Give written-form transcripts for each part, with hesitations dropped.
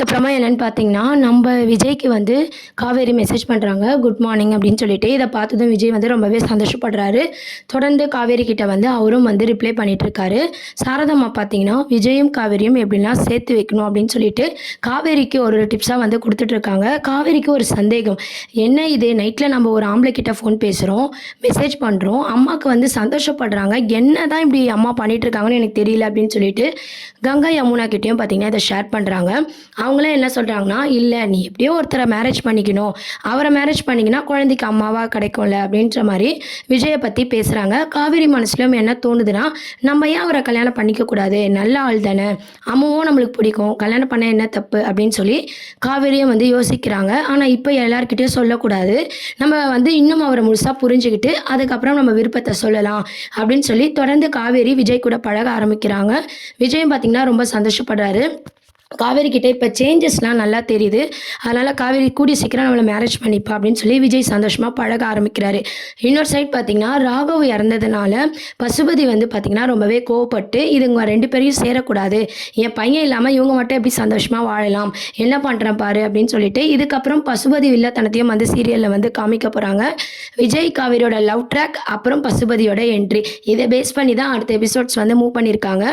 அதுக்கப்புறமா என்னன்னு பார்த்தீங்கன்னா, நம்ப விஜய்க்கு வந்து காவேரி மெசேஜ் பண்றாங்க. குட் மார்னிங் அப்படின்னு சொல்லிட்டு. இத பார்த்ததும் விஜய் வந்து ரொம்பவே சந்தோஷப்படுறாரு. தொடர்ந்து காவேரி கிட்ட வந்து அவரும் வந்து ரிப்ளை பண்ணிட்டுருக்காரு. சாரதாம்மா பார்த்தீங்கன்னா, விஜயும் காவேரியும் எப்படிலாம் சேர்த்து வைக்கணும் அப்படின்னு சொல்லிட்டு, காவேரிக்கு ஒரு டிப்ஸா வந்து குடுத்துட்டுருக்காங்க. காவேரிக்கு ஒரு சந்தேகம். என்ன இது நைட்ல நம்ம ஒரு ஆம்பளை கிட்ட ஃபோன் பேசுறோம், மெசேஜ் பண்றோம். அம்மாக்கு வந்து சந்தோஷப்படுறாங்க. என்னதான் இப்படி அம்மா பண்ணிட்டுருக்காங்கன்னு எனக்கு தெரியல அப்படின்னு சொல்லிட்டு, கங்கா, யமுனா கிட்டயும் பார்த்தீங்கன்னா, இத ஷேர் பண்றாங்க. அவங்களே என்ன சொல்றாங்கன்னா, "இல்ல நீ எப்படியோ ஒருத்தர மேரேஜ் பண்ணிக்கணும். அவர மேரேஜ் பண்ணீங்கன்னா, குழந்தைக்கு அம்மாவா கிடைக்கும்ல." அப்படின்ற மாரி விஜய பத்தி பேசுறாங்க. காவேரி மனசுலயும் என்ன தோணுதுன்னா, "நம்ம ஏன் அவர கல்யாணம் பண்ணிக்க கூடாது? நல்ல ஆள் தானே. அம்மாவும் நம்மளுக்கு பிடிக்கும். கல்யாணம் பண்ணா என்ன தப்பு?" அப்படின்னு சொல்லி காவேரியும் வந்து யோசிக்கிறாங்க. ஆனா, இப்ப எல்லார்கிட்டயும் சொல்லக்கூடாது. நம்ம வந்து இன்னும் அவர முழுசா புரிஞ்சுகிட்டு, அதுக்கப்புறம் நம்ம விருப்பத்த சொல்லலாம் அப்படின்னு சொல்லி தொடர்ந்து காவேரி விஜய் கூட பழக ஆரம்பிக்கிறாங்க. விஜயும் பார்த்தீங்கன்னா, ரொம்ப சந்தோஷப்படுறாரு. காவேரி கிட்ட இப்ப சேஞ்சஸ்லாம் நல்லா தெரியுது. அதனால காவேரி கூடிய சீக்கிரம் நம்மள மேரேஜ் பண்ணிப்பா அப்படின்னு சொல்லி விஜய் சந்தோஷமா பழக ஆரம்பிக்கிறாரு. இன்னொரு சைட் பார்த்தீங்கன்னா, ராகவ் இறந்ததுனால பசுபதி வந்து பார்த்தீங்கன்னா, ரொம்பவே கோவப்பட்டு இதுங்க 2 பேரையும் சேரக்கூடாது. என் பையன் இல்லாம இவங்க மட்டும் எப்படி சந்தோஷமா வாழலாம்? என்ன பண்றேன் பாரு அப்படின்னு சொல்லிட்டு, இதுக்கப்புறம் பசுபதி வில்லத்தனத்தையும் வந்து சீரியல்ல வந்து காமிக்க போறாங்க. விஜய் காவேரியோட லவ் ட்ராக் அப்புறம் பசுபதியோட என்ட்ரி. இத பேஸ் பண்ணி தான் அடுத்த எபிசோட்ஸ் வந்து மூவ் பண்ணியிருக்காங்க.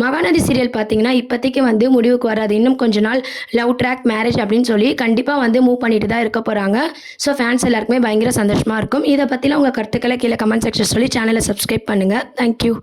மகாநதி சீரியல் பார்த்தீங்கன்னா, இப்போதைக்கு வந்து முடிவுக்கு வராது. இன்னும் கொஞ்ச நாள் லவ் ட்ராக், மேரேஜ் அப்படின்னு சொல்லி கண்டிப்பா வந்து மூவ் பண்ணிட்டு தான் இருக்க போறாங்க. ஸோ ஃபேன்ஸ் எல்லாருக்குமே பயங்கர சந்தோஷமா இருக்கும். இத பத்திலாம் உங்க கருத்துக்கள கீழ கமெண்ட் செக்ஷன் சொல்லி சேனல சப்ஸ்கிரைப் பண்ணுங்க. Thank you.